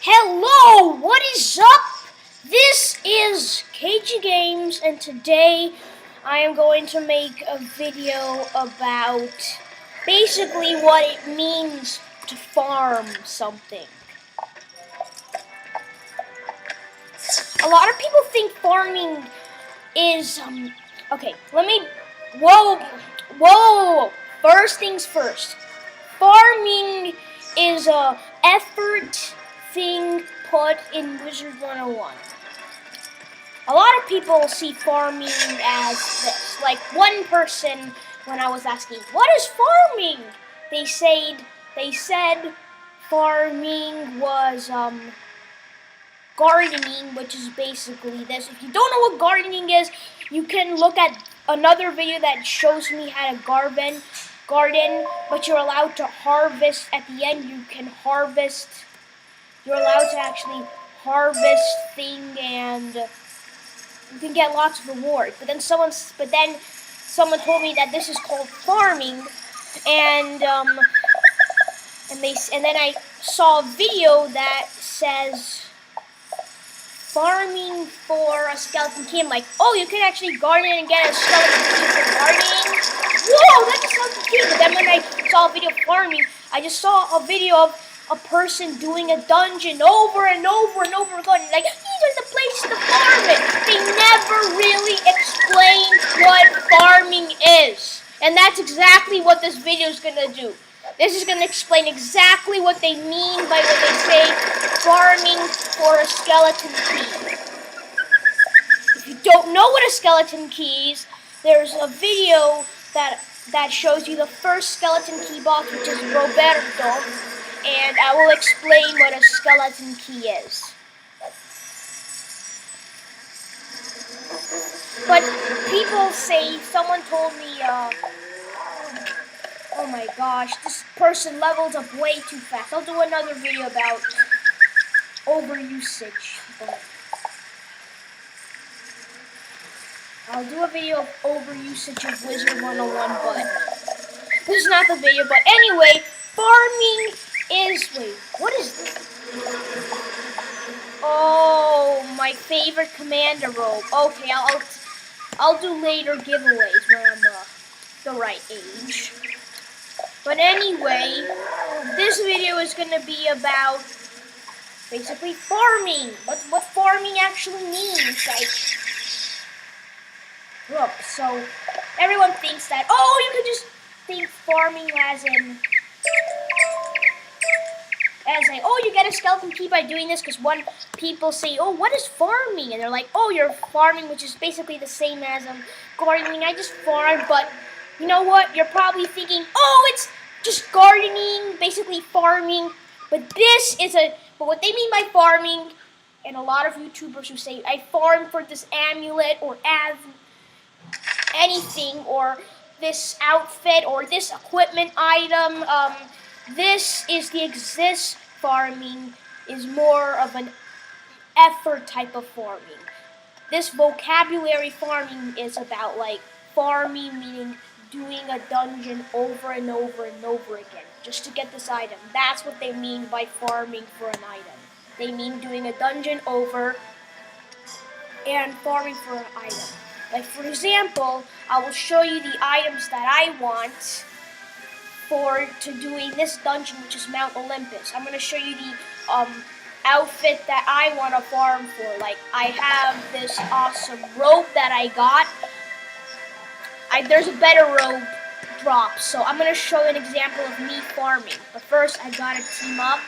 Hello, what is up? This is KG Games, and today I am going to make a video about basically what it means to farm something. A lot of people think farming is, okay, whoa. First things first. Farming is a effort thing put in Wizard 101. A lot of people see farming as this. Like one person, when I was asking, what is farming? They said farming was gardening, which is basically this. If you don't know what gardening is, you can look at another video that shows me how to garden, but you're allowed to harvest at the end. You're allowed to actually harvest thing, and you can get lots of rewards. But then someone told me that this is called farming, and then I saw a video that says farming for a skeleton key. I'm like, oh, you can actually garden and get a skeleton key for gardening. Whoa, that's a skeleton key. But then when I saw a video of farming, I just saw a video of a person doing a dungeon over and over and over again. Like, these are the places to farm it. They never really explain what farming is. And that's exactly what this video is going to do. This is going to explain exactly what they mean by when they say farming for a skeleton key. If you don't know what a skeleton key is, there's a video that shows you the first skeleton key box, which is Roberto, and I will explain what a skeleton key is. But people say, someone told me, oh my gosh, this person levels up way too fast. I'll do another video about overusage. I'll do a video of overusage of Wizard 101, but this is not the video. But anyway, farming is, wait, what is this? Oh, my favorite commander robe. Okay, I'll do later giveaways when I'm the right age. But anyway, this video is going to be about basically farming. What farming actually means. Like, look, so everyone thinks that, oh, you can just think farming as oh, you get a skeleton key by doing this, because one people say, oh, what is farming? And they're like, oh, you're farming, which is basically the same as gardening. I just farm, but you know what? You're probably thinking, oh, it's just gardening, basically farming. But but what they mean by farming, and a lot of YouTubers who say, I farm for this amulet, or as anything, or this outfit, or this equipment item, this farming is more of an effort type of farming. This vocabulary farming is about, like, farming meaning doing a dungeon over and over and over again just to get this item. That's what they mean by farming for an item. They mean doing a dungeon over and farming for an item. Like, for example, I will show you the items that I want to doing this dungeon, which is Mount Olympus. I'm going to show you the outfit that I want to farm for. Like, I have this awesome robe that I got. There's a better robe drop, so I'm going to show an example of me farming. But first, I got to team up.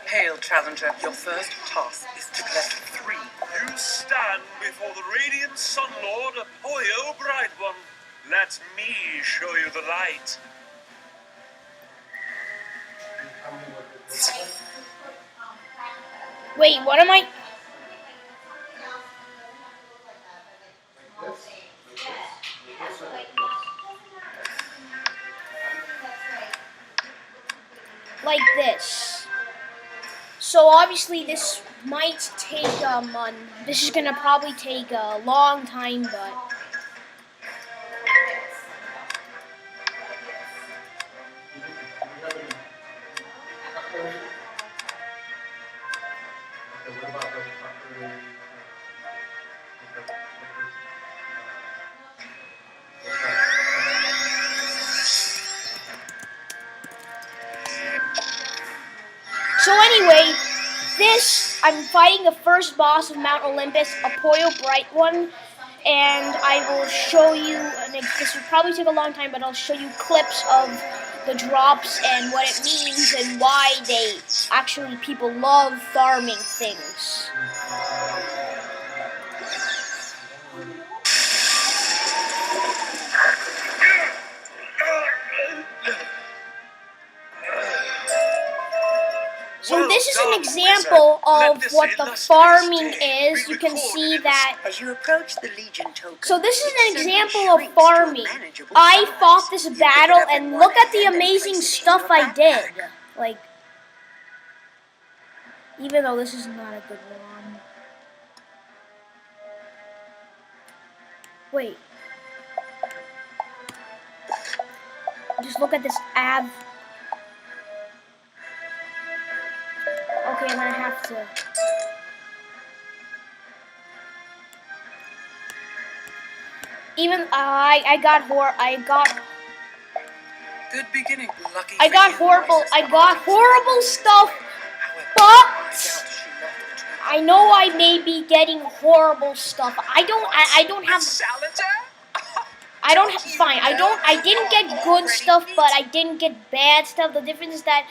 Hail, challenger. Your first task is to collect 3. You stand before the radiant Sun Lord, Apoyo Bright One. Let me show you the light. Wait, what am I? Like this. So obviously this might take this is gonna probably take a long time, but so anyway, I'm fighting the first boss of Mount Olympus, Apoyo Bright One, and I will show you, and this will probably take a long time, but I'll show you clips of the drops and what it means and why people love farming things. So this is an example of what the farming is. You can see that. As you approach the Legion token, So this is an example of farming. I fought this battle and look at the amazing stuff I did. Like, even though this is not a good one. Wait. Just look at this ab. Okay, I'm gonna have to. Even I got Good beginning, lucky. I got horrible stuff, but I know I may be getting horrible stuff. I don't have. Fine. I didn't get good stuff, but I didn't get bad stuff. The difference is that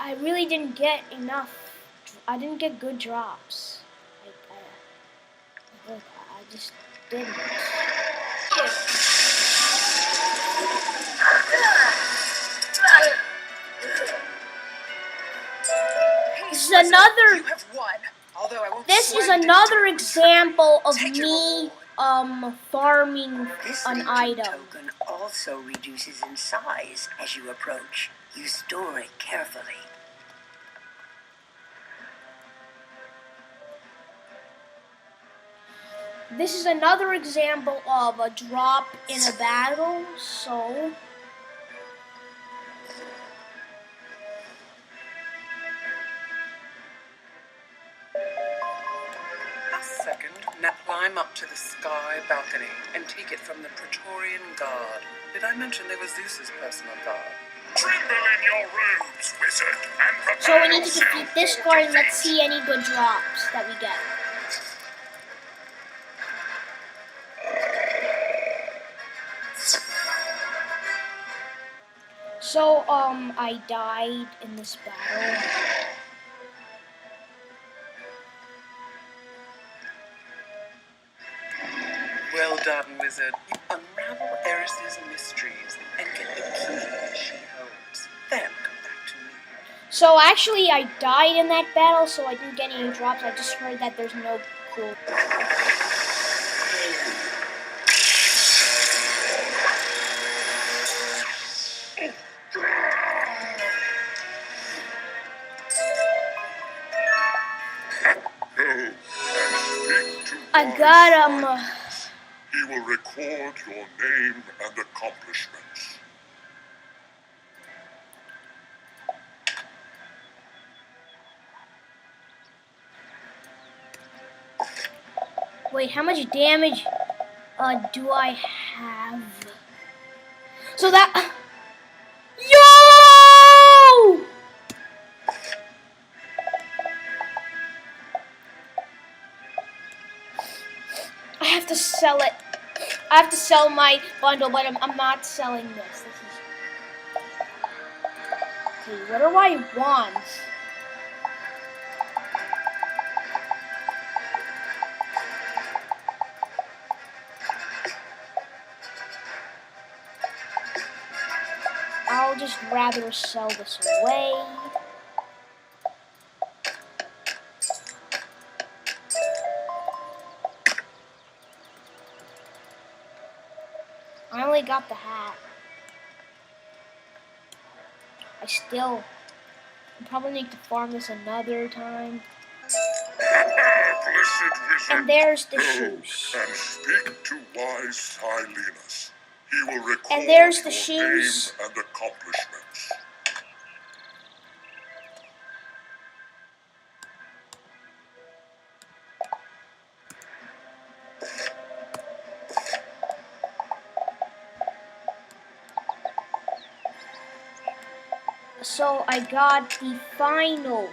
I really didn't get enough. I didn't get good drops. I just didn't. This is another example of me farming this an Legion item. token also reduces in size as you approach. You store it carefully. This is another example of a drop in a battle, so A second, now climb up to the sky balcony and take it from the Praetorian Guard. Did I mention they were Zeus's personal guard? Tremble in your robes, wizard, and prepare so we need to yourself defeat this for guard and let's defeat. see any good drops that we get. So I died in this battle. Well done, wizard. You unravel Eris's mysteries and get the key she holds. Then come back to me. So actually I died in that battle, so I didn't get any drops. I just heard that there's no cool. I got He will record your name and accomplishments. Wait, how much damage do I have? So that yo! I have to sell it. I have to sell my bundle, but I'm not selling this. Okay, what do I want? I'll just rather sell this away. I only got the hat. I still I probably need to farm this another time. Blessed wizard, And there's the go shoes. and speak to wise Silenus. He will record And there's the your shoes. name and accomplishments. So I got the final.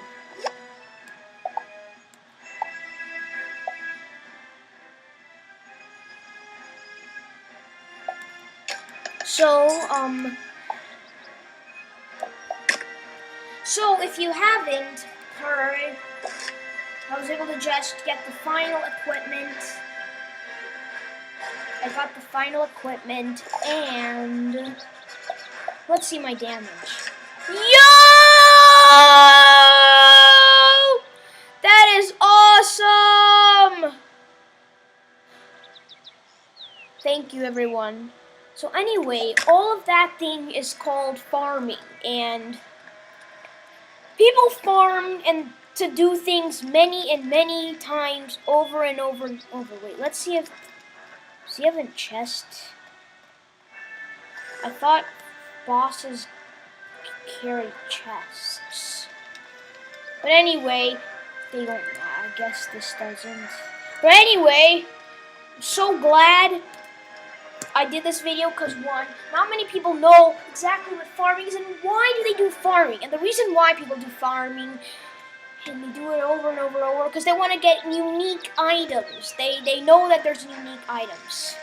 So if you haven't heard, I was able to just get the final equipment. I got the final equipment, and let's see my damage. Yo! That is awesome! Thank you, everyone. So anyway, all of that thing is called farming, and people farm and to do things many and many times over and over and over. Wait, let's see if... Does he have a chest? I thought bosses carry chests. But anyway, they don't. I guess this doesn't. But anyway, I'm so glad I did this video because one, not many people know exactly what farming is and why do they do farming. And the reason why people do farming and they do it over and over and over because they want to get unique items. They know that there's unique items.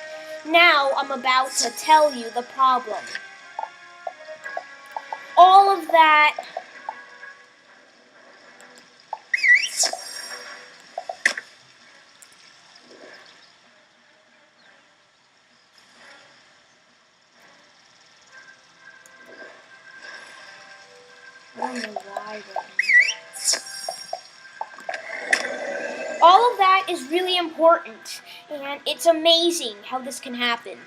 Now I'm about to tell you the problem. All of that I don't know why all of that is really important, and it's amazing how this can happen.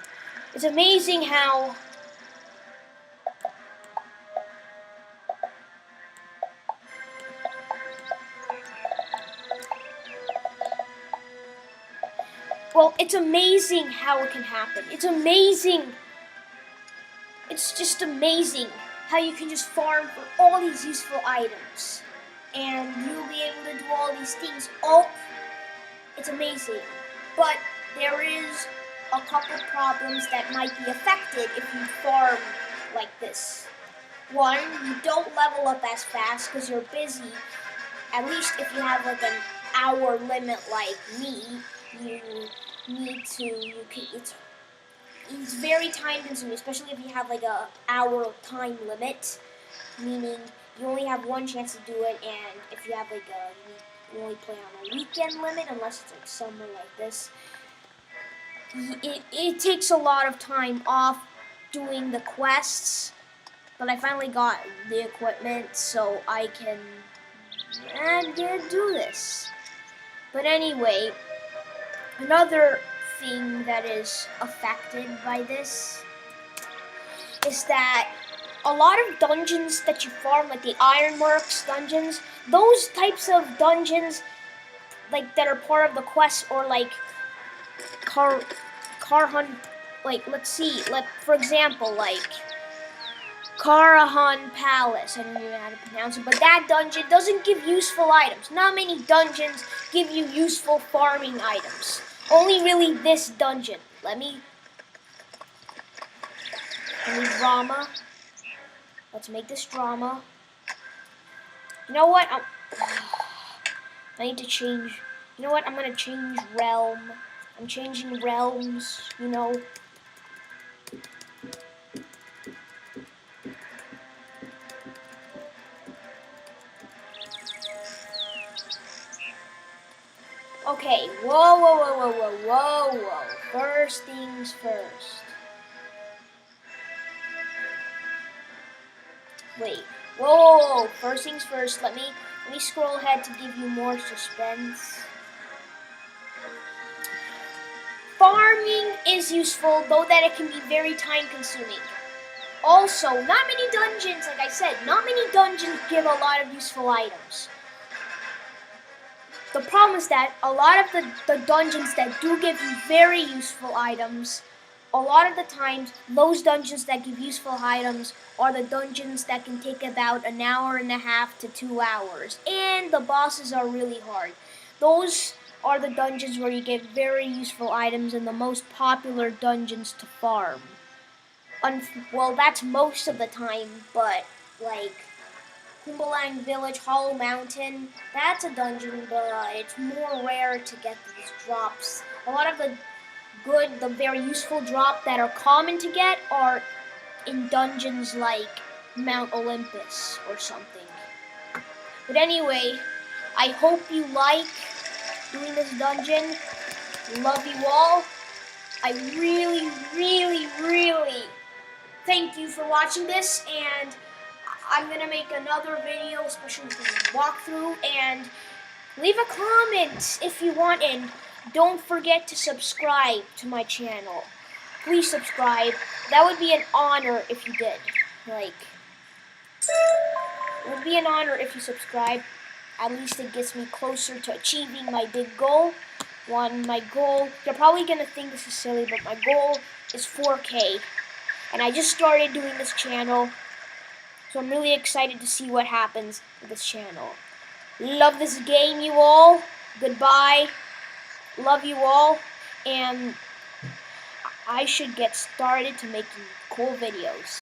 It's amazing how it's amazing how it can happen. It's amazing. It's just amazing how you can just farm for all these useful items. And you'll be able to do all these things. Oh, it's amazing. But there is a couple problems that might be affected if you farm like this. One, you don't level up as fast because you're busy. At least if you have like an hour limit like me, you need to, it's very time consuming, especially if you have like a hour time limit, meaning you only have one chance to do it, and if you have like you only play on a weekend limit, unless it's like summer like this, it takes a lot of time off doing the quests, but I finally got the equipment so I can do this. But anyway, another thing that is affected by this is that a lot of dungeons that you farm, like the Ironworks dungeons, those types of dungeons, like that are part of the quest, or like car hunt, like let's see, like for example, like Karahan Palace. I don't even know how to pronounce it, but that dungeon doesn't give useful items. Not many dungeons give you useful farming items. Only really this dungeon. Let me drama. Let's make this drama. You know what? I need to change. You know what? I'm gonna change realm. I'm changing realms, you know. Okay, whoa. First things first. Wait, whoa. First things first, let me scroll ahead to give you more suspense. Farming is useful, though that it can be very time consuming. Also, not many dungeons, like I said, not many dungeons give a lot of useful items. The problem is that a lot of the dungeons that do give you very useful items, a lot of the times, those dungeons that give useful items are the dungeons that can take about an hour and a half to 2 hours. And the bosses are really hard. Those are the dungeons where you get very useful items and the most popular dungeons to farm. Well, that's most of the time, but like Kumbalang Village, Hollow Mountain, that's a dungeon, but it's more rare to get these drops. A lot of the very useful drop that are common to get are in dungeons like Mount Olympus or something. But anyway, I hope you like doing this dungeon. Love you all. I really, really, really thank you for watching this, and I'm going to make another video, especially for the walkthrough, and leave a comment if you want, and don't forget to subscribe to my channel. Please subscribe. That would be an honor if you did. It would be an honor if you subscribe. At least it gets me closer to achieving my big goal. My goal, you're probably going to think this is silly, but my goal is 4K. And I just started doing this channel, so I'm really excited to see what happens with this channel. Love this game, you all. Goodbye. Love you all. And I should get started to making cool videos.